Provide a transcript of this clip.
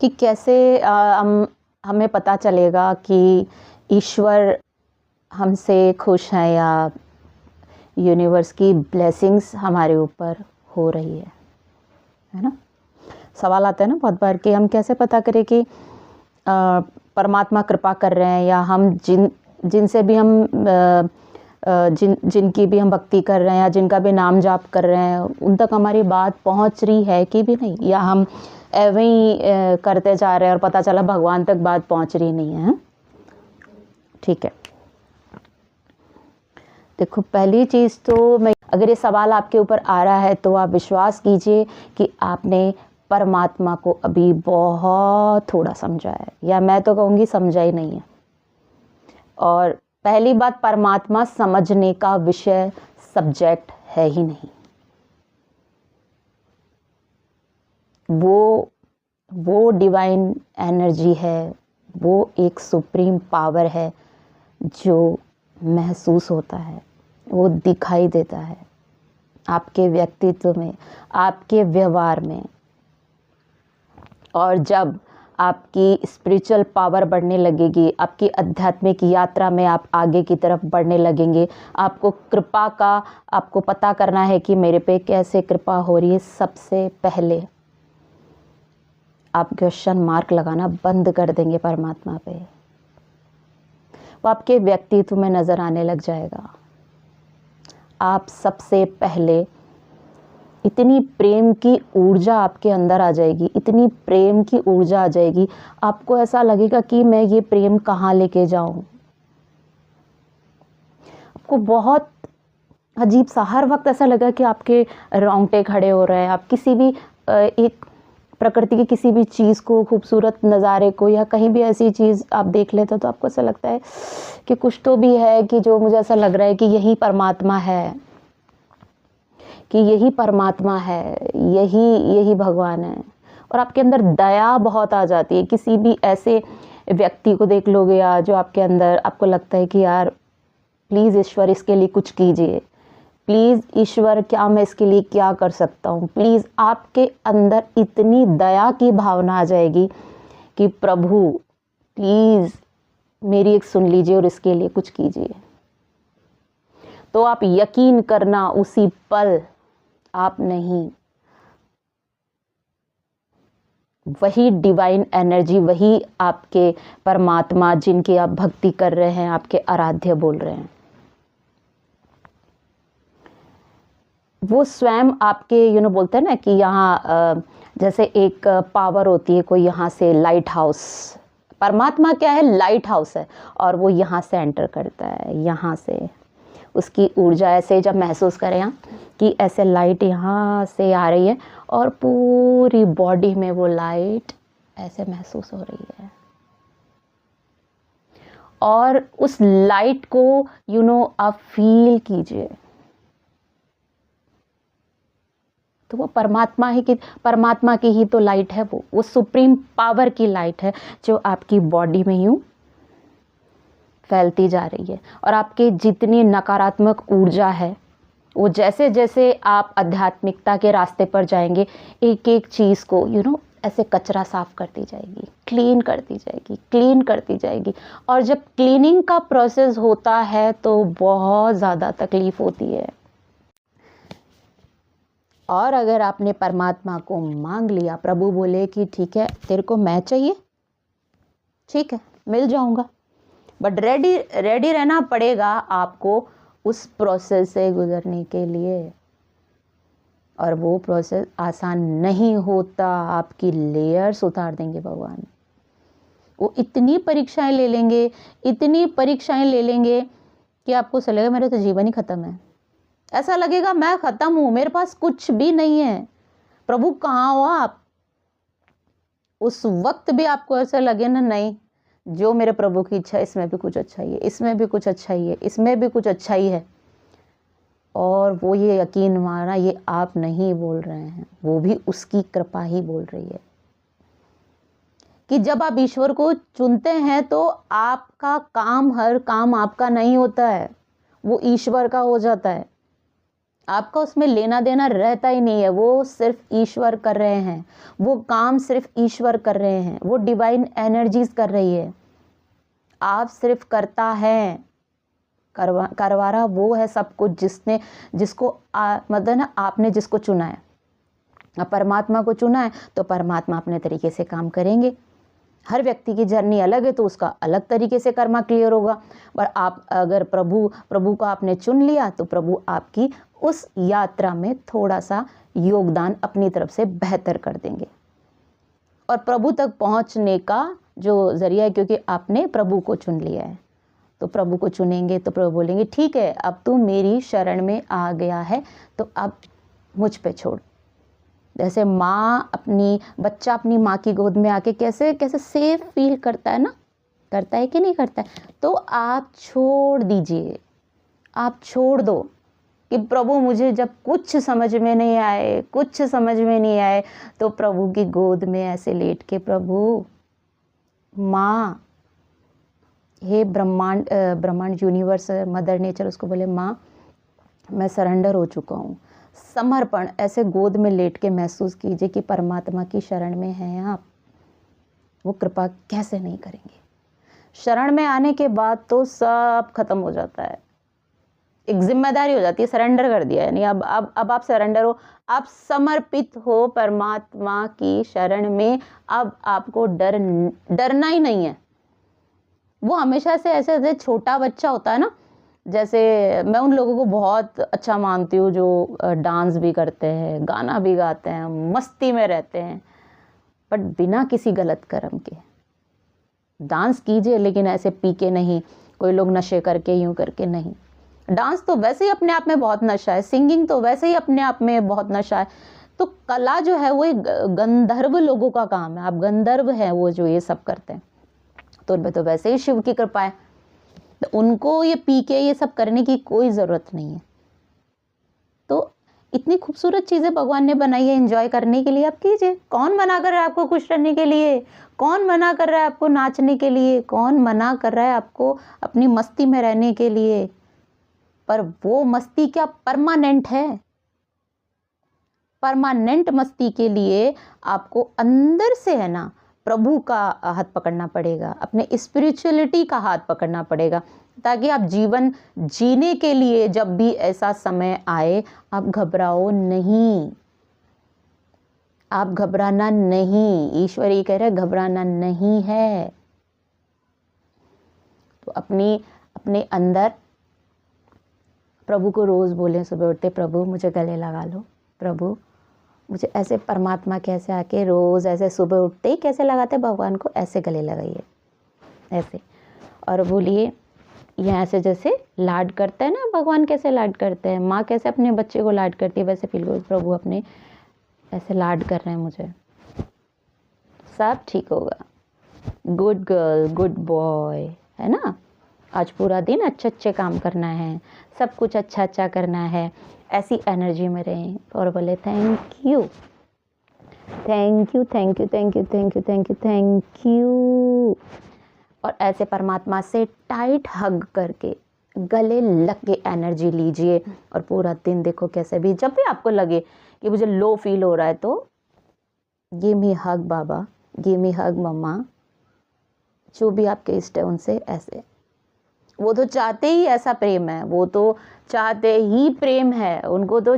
कि कैसे हमें पता चलेगा कि ईश्वर हमसे खुश हैं या यूनिवर्स की ब्लेसिंग्स हमारे ऊपर हो रही है ना। सवाल आता है ना बहुत बार कि हम कैसे पता करें कि परमात्मा कृपा कर रहे हैं, या हम जिनसे भी हम जिनकी भी हम भक्ति कर रहे हैं या जिनका भी नाम जाप कर रहे हैं उन तक हमारी बात पहुंच रही है कि भी नहीं, या हम एवं ही करते जा रहे हैं और पता चला भगवान तक बात पहुंच रही नहीं है। ठीक है, देखो पहली चीज़ तो मैं, अगर ये सवाल आपके ऊपर आ रहा है तो आप विश्वास कीजिए कि आपने परमात्मा को अभी बहुत थोड़ा समझा है, या मैं तो कहूँगी समझा ही नहीं है। और पहली बात, परमात्मा समझने का विषय सब्जेक्ट है ही नहीं। वो डिवाइन एनर्जी है, वो एक सुप्रीम पावर है जो महसूस होता है, वो दिखाई देता है आपके व्यक्तित्व में, आपके व्यवहार में। और जब आपकी स्पिरिचुअल पावर बढ़ने लगेगी, आपकी आध्यात्मिक यात्रा में आप आगे की तरफ बढ़ने लगेंगे, आपको कृपा का, आपको पता करना है कि मेरे पे कैसे कृपा हो रही है। सबसे पहले आप क्वेश्चन मार्क लगाना बंद कर देंगे परमात्मा पे, वो आपके व्यक्तित्व में नजर आने लग जाएगा। आप सबसे पहले इतनी प्रेम की ऊर्जा आपके अंदर आ जाएगी, इतनी प्रेम की ऊर्जा आ जाएगी, आपको ऐसा लगेगा कि मैं ये प्रेम कहाँ लेके जाऊं। आपको बहुत अजीब सा हर वक्त ऐसा लगा कि आपके रोंगटे खड़े हो रहे हैं। आप किसी भी एक प्रकृति की किसी भी चीज़ को, खूबसूरत नज़ारे को, या कहीं भी ऐसी चीज़ आप देख लेते हो तो आपको ऐसा लगता है कि कुछ तो भी है, कि जो मुझे ऐसा लग रहा है कि यही परमात्मा है, कि यही परमात्मा है, यही भगवान है। और आपके अंदर दया बहुत आ जाती है। किसी भी ऐसे व्यक्ति को देख लोगे या जो आपके अंदर आपको लगता है कि यार प्लीज़ ईश्वर इसके लिए कुछ कीजिए, प्लीज़ ईश्वर क्या मैं इसके लिए क्या कर सकता हूँ, प्लीज़, आपके अंदर इतनी दया की भावना आ जाएगी कि प्रभु प्लीज़ मेरी एक सुन लीजिए और इसके लिए कुछ कीजिए। तो आप यकीन करना, उसी पल आप नहीं, वही डिवाइन एनर्जी, वही आपके परमात्मा जिनकी आप भक्ति कर रहे हैं, आपके आराध्य बोल रहे हैं, वो स्वयं आपके बोलते हैं ना कि यहाँ जैसे एक पावर होती है, कोई यहाँ से लाइट हाउस, परमात्मा क्या है, लाइट हाउस है, और वो यहाँ से एंटर करता है, यहाँ से उसकी ऊर्जा ऐसे जब महसूस करें यहाँ कि ऐसे लाइट यहाँ से आ रही है और पूरी बॉडी में वो लाइट ऐसे महसूस हो रही है, और उस लाइट को आप फील कीजिए। तो वो परमात्मा की ही तो लाइट है, वो सुप्रीम पावर की लाइट है जो आपकी बॉडी में यूं फैलती जा रही है। और आपके जितनी नकारात्मक ऊर्जा है, वो जैसे जैसे आप आध्यात्मिकता के रास्ते पर जाएंगे, एक एक चीज़ को ऐसे कचरा साफ करती जाएगी, क्लीन करती जाएगी, क्लीन करती जाएगी। और जब क्लीनिंग का प्रोसेस होता है तो बहुत ज़्यादा तकलीफ होती है। और अगर आपने परमात्मा को मांग लिया, प्रभु बोले कि ठीक है तेरे को मैं चाहिए, ठीक है मिल जाऊंगा, बट रेडी रहना पड़ेगा आपको उस प्रोसेस से गुजरने के लिए। और वो प्रोसेस आसान नहीं होता, आपकी लेयर्स उतार देंगे भगवान। वो इतनी परीक्षाएं ले लेंगे, इतनी परीक्षाएं ले लेंगे कि आपको ऐसा लगेगा मेरा तो जीवन ही खत्म है, ऐसा लगेगा मैं खत्म हूं, मेरे पास कुछ भी नहीं है, प्रभु कहाँ हो आप। उस वक्त भी आपको ऐसा लगे ना, नहीं जो मेरे प्रभु की इच्छा है इसमें भी कुछ अच्छा ही है, इसमें भी कुछ अच्छा ही है, इसमें भी कुछ अच्छा ही है। और वो ये यकीन माना, ये आप नहीं बोल रहे हैं, वो भी उसकी कृपा ही बोल रही है। कि जब आप ईश्वर को चुनते हैं तो आपका काम, हर काम आपका नहीं होता है, वो ईश्वर का हो जाता है। आपका उसमें लेना देना रहता ही नहीं है। वो सिर्फ ईश्वर कर रहे हैं, वो काम सिर्फ ईश्वर कर रहे हैं, वो डिवाइन एनर्जीज कर रही है। आप सिर्फ करता है, करवा रहा वो है सब कुछ, जिसको मतलब ना आपने जिसको चुना है। अब परमात्मा को चुना है तो परमात्मा अपने तरीके से काम करेंगे। हर व्यक्ति की जर्नी अलग है तो उसका अलग तरीके से कर्मा क्लियर होगा। पर आप अगर प्रभु को आपने चुन लिया तो प्रभु आपकी उस यात्रा में थोड़ा सा योगदान अपनी तरफ से बेहतर कर देंगे। और प्रभु तक पहुंचने का जो जरिया है, क्योंकि आपने प्रभु को चुन लिया है, तो प्रभु को चुनेंगे तो प्रभु बोलेंगे ठीक है, अब तू मेरी शरण में आ गया है तो अब मुझ पे छोड़। जैसे बच्चा अपनी माँ की गोद में आके कैसे कैसे सेफ फील करता है ना, करता है कि नहीं करता है। तो आप छोड़ दीजिए, आप छोड़ दो कि प्रभु मुझे जब कुछ समझ में नहीं आए तो प्रभु की गोद में ऐसे लेट के, प्रभु माँ, हे ब्रह्मांड यूनिवर्स मदर नेचर, उसको बोले माँ मैं सरेंडर हो चुका हूँ, समर्पण। ऐसे गोद में लेट के महसूस कीजिए कि परमात्मा की शरण में हैं आप। वो कृपा कैसे नहीं करेंगे। शरण में आने के बाद तो सब खत्म हो जाता है, एक जिम्मेदारी हो जाती है, सरेंडर कर दिया है। नहीं, अब आप सरेंडर हो, आप समर्पित हो परमात्मा की शरण में। अब आपको डरना ही नहीं है। वो हमेशा से ऐसे छोटा बच्चा होता है ना, जैसे मैं उन लोगों को बहुत अच्छा मानती हूँ जो डांस भी करते हैं, गाना भी गाते हैं, मस्ती में रहते हैं, बट बिना किसी गलत कर्म के। डांस कीजिए लेकिन ऐसे पी के नहीं, कोई लोग नशे करके यूं करके नहीं। डांस तो वैसे ही अपने आप में बहुत नशा है, सिंगिंग तो वैसे ही अपने आप में बहुत नशा है। तो कला जो है वो गंधर्व लोगों का काम है। आप गंधर्व हैं वो जो ये सब करते हैं, तो उनमें तो वैसे ही शिव की कृपा है, तो उनको ये पी के ये सब करने की कोई ज़रूरत नहीं है। तो इतनी खूबसूरत चीज़ें भगवान ने बनाई है एंजॉय करने के लिए, आप कीजिए। कौन मना कर रहा है आपको खुश रहने के लिए? कौन मना कर रहा है आपको नाचने के लिए? कौन मना कर रहा है आपको अपनी मस्ती में रहने के लिए? पर वो मस्ती क्या परमानेंट है? परमानेंट मस्ती के लिए आपको अंदर से है ना प्रभु का हाथ पकड़ना पड़ेगा, अपने स्पिरिचुअलिटी का हाथ पकड़ना पड़ेगा, ताकि आप जीवन जीने के लिए जब भी ऐसा समय आए आप घबराओ नहीं। आप घबराना नहीं, ईश्वर ये कह रहे हैं घबराना नहीं है। तो अपने अंदर प्रभु को रोज़ बोलें, सुबह उठते प्रभु मुझे गले लगा लो, प्रभु मुझे ऐसे परमात्मा कैसे आके रोज़ ऐसे सुबह उठते ही कैसे लगाते भगवान को, ऐसे गले लगाइए ऐसे, और बोलिए यहाँ से जैसे लाड करते हैं ना भगवान, कैसे लाड करते हैं, माँ कैसे अपने बच्चे को लाड करती है, वैसे फील करो प्रभु अपने ऐसे लाड कर रहे हैं मुझे, सब ठीक होगा, गुड गर्ल गुड बॉय, है ना। आज पूरा दिन अच्छे काम करना है, सब कुछ अच्छा करना है, ऐसी एनर्जी में रहें और बोले thank you thank you thank you thank you thank you thank you thank you. और ऐसे परमात्मा से टाइट हग करके गले लग के एनर्जी लीजिए, और पूरा दिन देखो कैसे भी, जब भी आपको लगे कि मुझे लो फील हो रहा है तो गिव मी हग बाबा, गिव मी हग मम्मा, जो भी आपके इष्ट है उनसे ऐसे। वो तो चाहते ही ऐसा प्रेम है, वो तो चाहते ही प्रेम है, उनको तो